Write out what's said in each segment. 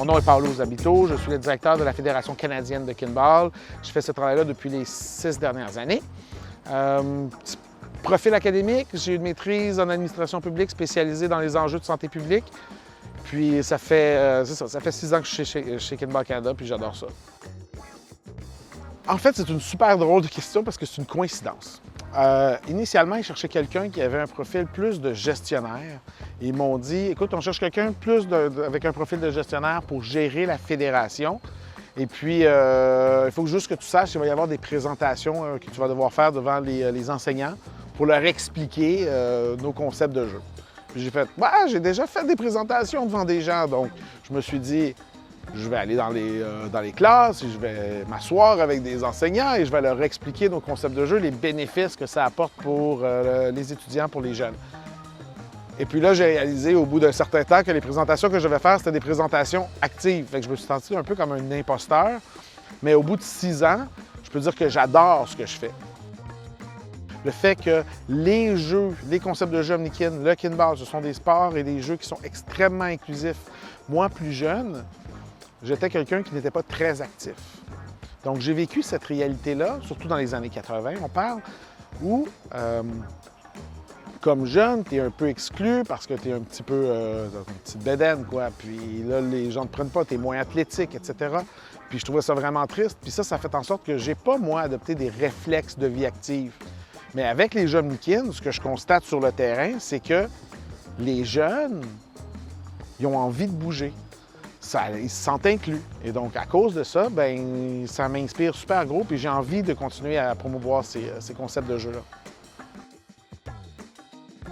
Mon nom est Paolo Zabito, je suis le directeur de la Fédération canadienne de Kinball. Je fais ce travail-là depuis les 6 dernières années. Petit profil académique, j'ai une maîtrise en administration publique spécialisée dans les enjeux de santé publique. Puis ça fait 6 ans que je suis chez Kinball Canada, puis j'adore ça. En fait, c'est une super drôle de question parce que c'est une coïncidence. Initialement, ils cherchaient quelqu'un qui avait un profil plus de gestionnaire. Ils m'ont dit, écoute, on cherche quelqu'un plus avec un profil de gestionnaire pour gérer la fédération. Et puis, il faut juste que tu saches qu'il va y avoir des présentations que tu vas devoir faire devant les enseignants pour leur expliquer nos concepts de jeu. Puis j'ai fait, j'ai déjà fait des présentations devant des gens, donc je me suis dit, je vais aller dans les classes, je vais m'asseoir avec des enseignants et je vais leur expliquer nos concepts de jeu, les bénéfices que ça apporte pour les étudiants, pour les jeunes. Et puis là, j'ai réalisé au bout d'un certain temps que les présentations que je devais faire, c'était des présentations actives. Fait que je me suis senti un peu comme un imposteur. Mais au bout de 6 ans, je peux dire que j'adore ce que je fais. Le fait que les jeux, les concepts de jeu Omnikin, le Kinball, ce sont des sports et des jeux qui sont extrêmement inclusifs. Moi, plus jeune, j'étais quelqu'un qui n'était pas très actif. Donc, j'ai vécu cette réalité-là, surtout dans les années 80, on parle, où, comme jeune, tu es un peu exclu parce que tu es un petit peu une petite bédaine, quoi. Puis là, les gens ne te prennent pas, tu es moins athlétique, etc. Puis je trouvais ça vraiment triste. Puis ça fait en sorte que j'ai pas, moi, adopté des réflexes de vie active. Mais avec les jeux Omnikin, ce que je constate sur le terrain, c'est que les jeunes, ils ont envie de bouger. Ils se sentent inclus. Et donc, à cause de ça, bien, ça m'inspire super gros, puis j'ai envie de continuer à promouvoir ces concepts de jeu-là.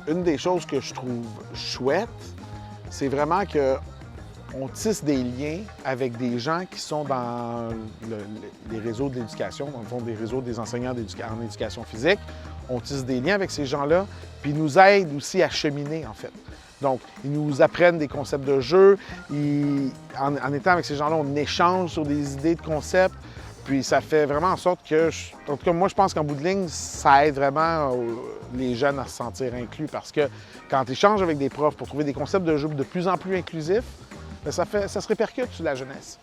Une des choses que je trouve chouette, c'est vraiment qu'on tisse des liens avec des gens qui sont dans les réseaux de l'éducation, dans le fond, des réseaux des enseignants en éducation physique. On tisse des liens avec ces gens-là, puis ils nous aident aussi à cheminer, en fait. Donc, ils nous apprennent des concepts de jeu. En étant avec ces gens-là, on échange sur des idées de concepts. Puis ça fait vraiment en sorte que, en tout cas, moi, je pense qu'en bout de ligne, ça aide vraiment les jeunes à se sentir inclus. Parce que quand tu échanges avec des profs pour trouver des concepts de jeu de plus en plus inclusifs, bien, ça se répercute sur la jeunesse.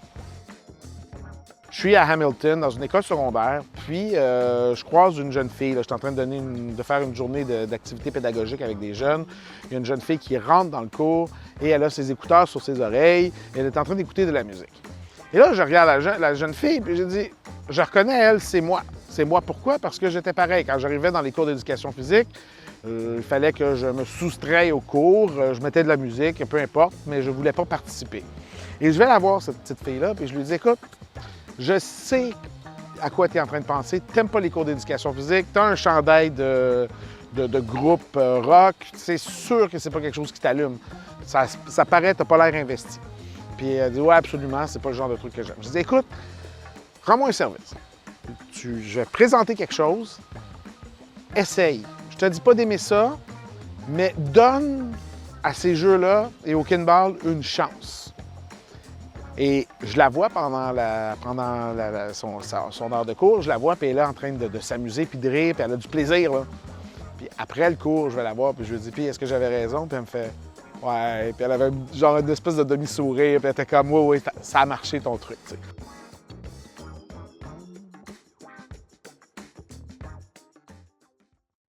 Je suis à Hamilton, dans une école secondaire, puis je croise une jeune fille. Là, je suis en train de faire une journée d'activité pédagogique avec des jeunes. Il y a une jeune fille qui rentre dans le cours et elle a ses écouteurs sur ses oreilles et elle est en train d'écouter de la musique. Et là, je regarde la jeune fille et j'ai dit, je reconnais elle, c'est moi. C'est moi pourquoi? Parce que j'étais pareil. Quand j'arrivais dans les cours d'éducation physique, il fallait que je me soustraie au cours, je mettais de la musique, peu importe, mais je ne voulais pas participer. Et je vais la voir, cette petite fille-là, puis je lui dis, écoute, je sais à quoi tu es en train de penser. Tu n'aimes pas les cours d'éducation physique, tu as un chandail de groupe rock, c'est sûr que c'est pas quelque chose qui t'allume. Ça paraît, tu n'as pas l'air investi. Puis elle dit, ouais, absolument, c'est pas le genre de truc que j'aime. Je dis, écoute, rends-moi un service. Je vais présenter quelque chose, essaye. Je te dis pas d'aimer ça, mais donne à ces jeux-là et au Kinball une chance. Et je la vois pendant son heure de cours, je la vois, puis elle est là en train de s'amuser, puis de rire, puis elle a du plaisir, là. Puis après le cours, je vais la voir, puis je lui dis, puis est-ce que j'avais raison? Puis elle me fait, ouais. Puis elle avait genre une espèce de demi-sourire, puis elle était comme, oui, ça a marché ton truc, tu sais.